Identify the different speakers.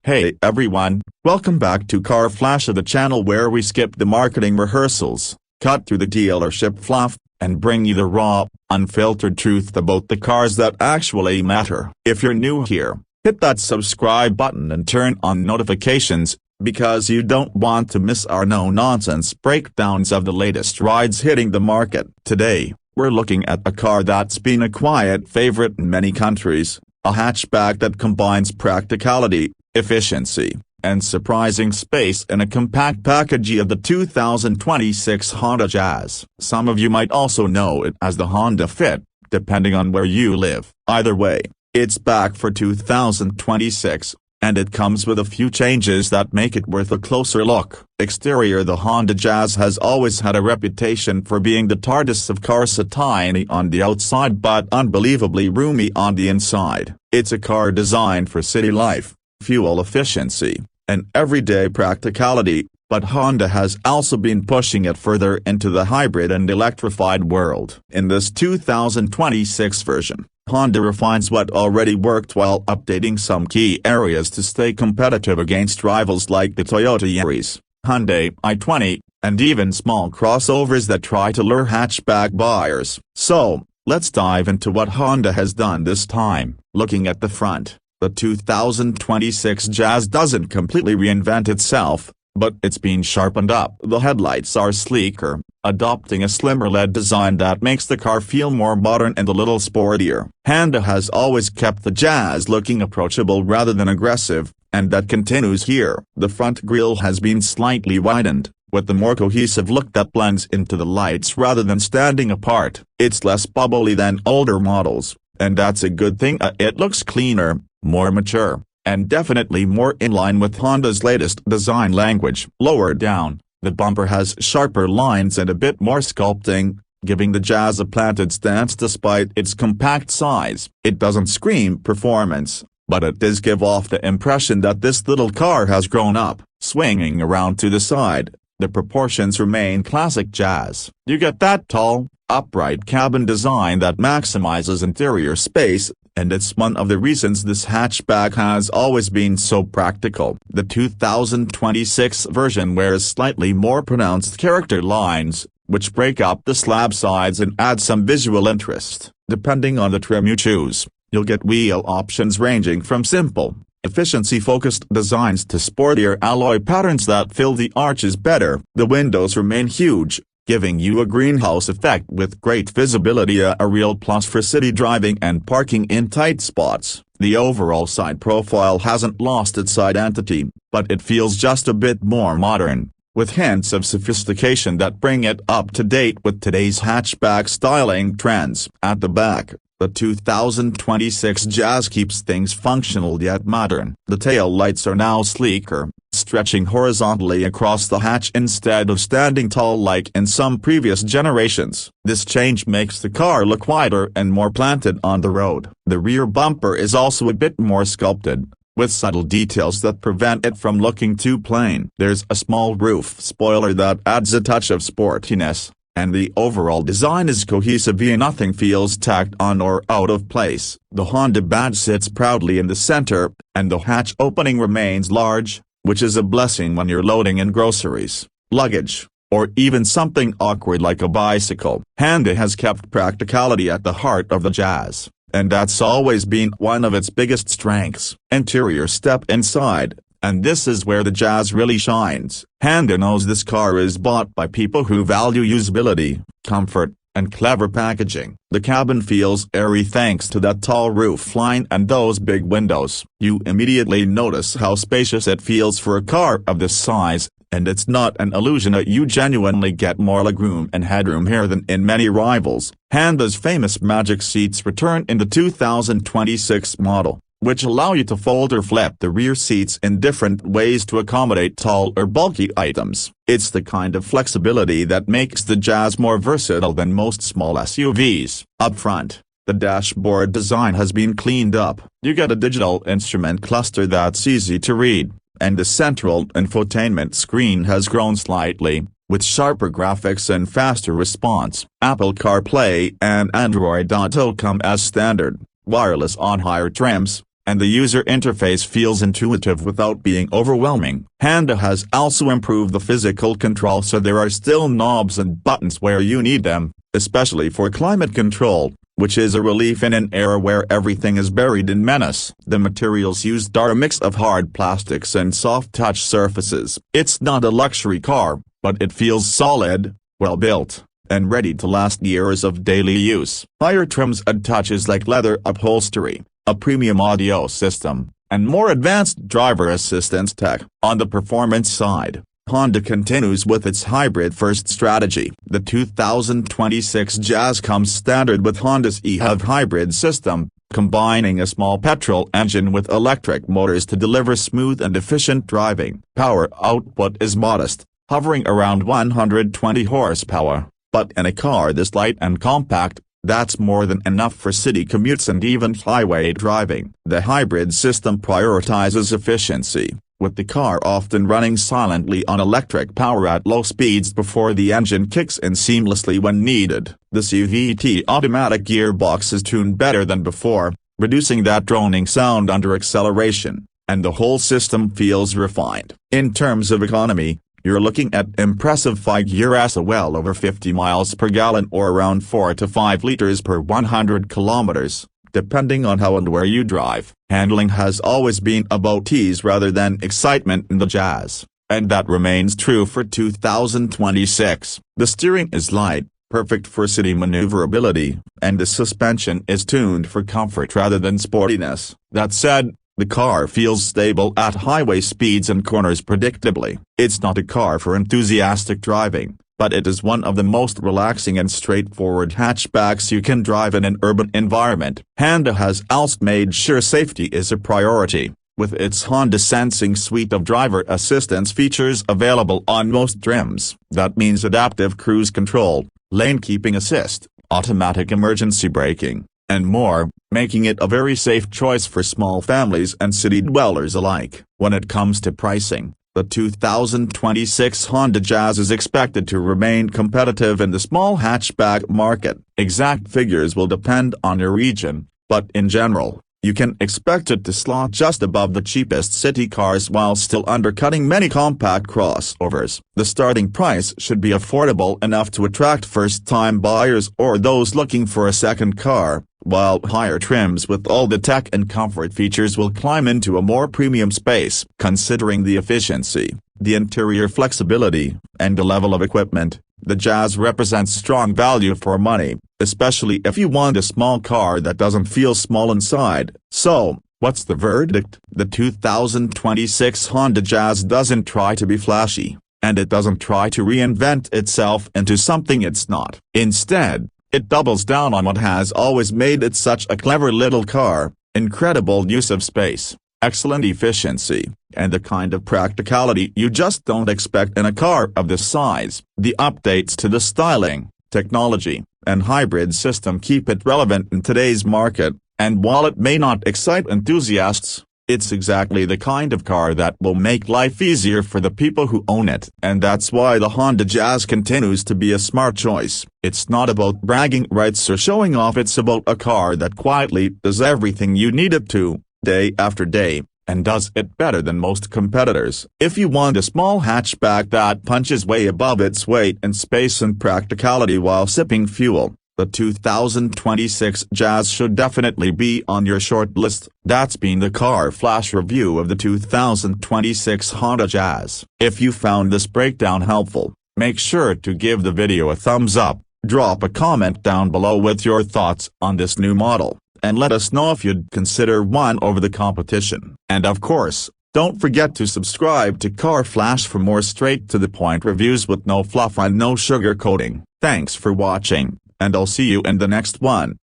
Speaker 1: Hey everyone, welcome back to Car Flash, the channel where we skip the marketing rehearsals, cut through the dealership fluff, and bring you the raw, unfiltered truth about the cars that actually matter. If you're new here, hit that subscribe button and turn on notifications, because you don't want to miss our no-nonsense breakdowns of the latest rides hitting the market. Today, we're looking at a car that's been a quiet favorite in many countries, a hatchback that combines practicality, efficiency, and surprising space in a compact package of the 2026 Honda Jazz. Some of you might also know it as the Honda Fit, depending on where you live. Either way, it's back for 2026, and it comes with a few changes that make it worth a closer look. Exterior: the Honda Jazz has always had a reputation for being the TARDIS of cars, so tiny on the outside but unbelievably roomy on the inside. It's a car designed for city life, fuel efficiency, and everyday practicality, but Honda has also been pushing it further into the hybrid and electrified world. In this 2026 version, Honda refines what already worked while updating some key areas to stay competitive against rivals like the Toyota Yaris, Hyundai i20, and even small crossovers that try to lure hatchback buyers. So, let's dive into what Honda has done this time. Looking at the front, the 2026 Jazz doesn't completely reinvent itself, but it's been sharpened up. The headlights are sleeker, adopting a slimmer LED design that makes the car feel more modern and a little sportier. Honda has always kept the Jazz looking approachable rather than aggressive, and that continues here. The front grille has been slightly widened, with a more cohesive look that blends into the lights rather than standing apart. It's less bubbly than older models, and that's a good thing. It looks cleaner, more mature, and definitely more in line with Honda's latest design language. Lower down, the bumper has sharper lines and a bit more sculpting, giving the Jazz a planted stance despite its compact size. It doesn't scream performance, but it does give off the impression that this little car has grown up. Swinging around to the side, the proportions remain classic Jazz. You get that tall, upright cabin design that maximizes interior space, and it's one of the reasons this hatchback has always been so practical. The 2026 version wears slightly more pronounced character lines, which break up the slab sides and add some visual interest. Depending on the trim you choose, you'll get wheel options ranging from simple, efficiency-focused designs to sportier alloy patterns that fill the arches better. The windows remain huge, giving you a greenhouse effect with great visibility, a real plus for city driving and parking in tight spots. The overall side profile hasn't lost its identity, but it feels just a bit more modern, with hints of sophistication that bring it up to date with today's hatchback styling trends. At the back, the 2026 Jazz keeps things functional yet modern. The tail lights are now sleeker, stretching horizontally across the hatch instead of standing tall like in some previous generations. This change makes the car look wider and more planted on the road. The rear bumper is also a bit more sculpted, with subtle details that prevent it from looking too plain. There's a small roof spoiler that adds a touch of sportiness, and the overall design is cohesive. Nothing feels tacked on or out of place. The Honda badge sits proudly in the center, and the hatch opening remains large, which is a blessing when you're loading in groceries, luggage, or even something awkward like a bicycle. Honda has kept practicality at the heart of the Jazz, and that's always been one of its biggest strengths. Interior: step inside, and this is where the Jazz really shines. Honda knows this car is bought by people who value usability, comfort, and clever packaging. The cabin feels airy thanks to that tall roof line and those big windows. You immediately notice how spacious it feels for a car of this size, and it's not an illusion. You genuinely get more legroom and headroom here than in many rivals. Honda's famous magic seats return in the 2026 model, which allow you to fold or flip the rear seats in different ways to accommodate tall or bulky items. It's the kind of flexibility that makes the Jazz more versatile than most small SUVs. Up front, the dashboard design has been cleaned up. You get a digital instrument cluster that's easy to read, and the central infotainment screen has grown slightly, with sharper graphics and faster response. Apple CarPlay and Android Auto come as standard, wireless on higher trims, and the user interface feels intuitive without being overwhelming. Honda has also improved the physical control, so there are still knobs and buttons where you need them, especially for climate control, which is a relief in an era where everything is buried in menace. The materials used are a mix of hard plastics and soft touch surfaces. It's not a luxury car, but it feels solid, well built, and ready to last years of daily use. Higher trims add touches like leather upholstery, a premium audio system, and more advanced driver assistance tech. On the performance side, Honda continues with its hybrid-first strategy. The 2026 Jazz comes standard with Honda's eHEV hybrid system, combining a small petrol engine with electric motors to deliver smooth and efficient driving. Power output is modest, hovering around 120 horsepower, but in a car this light and compact, that's more than enough for city commutes and even highway driving. The hybrid system prioritizes efficiency, with the car often running silently on electric power at low speeds before the engine kicks in seamlessly when needed. The CVT automatic gearbox is tuned better than before, reducing that droning sound under acceleration, and the whole system feels refined. In terms of economy, you're looking at impressive 5-year well over 50 miles per gallon or around 4 to 5 liters per 100 kilometers. Depending on how and where you drive. Handling has always been about ease rather than excitement in the Jazz, and that remains true for 2026. The steering is light, perfect for city maneuverability, and the suspension is tuned for comfort rather than sportiness. That said, the car feels stable at highway speeds and corners predictably. It's not a car for enthusiastic driving, but it is one of the most relaxing and straightforward hatchbacks you can drive in an urban environment. Honda has also made sure safety is a priority, with its Honda Sensing suite of driver assistance features available on most trims. That means adaptive cruise control, lane keeping assist, automatic emergency braking, and more, making it a very safe choice for small families and city dwellers alike. When it comes to pricing, the 2026 Honda Jazz is expected to remain competitive in the small hatchback market. Exact figures will depend on your region, but in general, you can expect it to slot just above the cheapest city cars while still undercutting many compact crossovers. The starting price should be affordable enough to attract first-time buyers or those looking for a second car, while higher trims with all the tech and comfort features will climb into a more premium space. Considering the efficiency, the interior flexibility, and the level of equipment, the Jazz represents strong value for money, especially if you want a small car that doesn't feel small inside. So, what's the verdict? The 2026 Honda Jazz doesn't try to be flashy, and it doesn't try to reinvent itself into something it's not. Instead, it doubles down on what has always made it such a clever little car: incredible use of space, excellent efficiency, and the kind of practicality you just don't expect in a car of this size. The updates to the styling, technology, and hybrid system keep it relevant in today's market, and while it may not excite enthusiasts, it's exactly the kind of car that will make life easier for the people who own it. And that's why the Honda Jazz continues to be a smart choice. It's not about bragging rights or showing off, it's about a car that quietly does everything you need it to, day after day, and does it better than most competitors. If you want a small hatchback that punches way above its weight in space and practicality while sipping fuel, the 2026 Jazz should definitely be on your short list. That's been the Car Flash review of the 2026 Honda Jazz. If you found this breakdown helpful, make sure to give the video a thumbs up, drop a comment down below with your thoughts on this new model, and let us know if you'd consider one over the competition. And of course, don't forget to subscribe to Car Flash for more straight-to-the-point reviews with no fluff and no sugar coating. Thanks for watching, and I'll see you in the next one.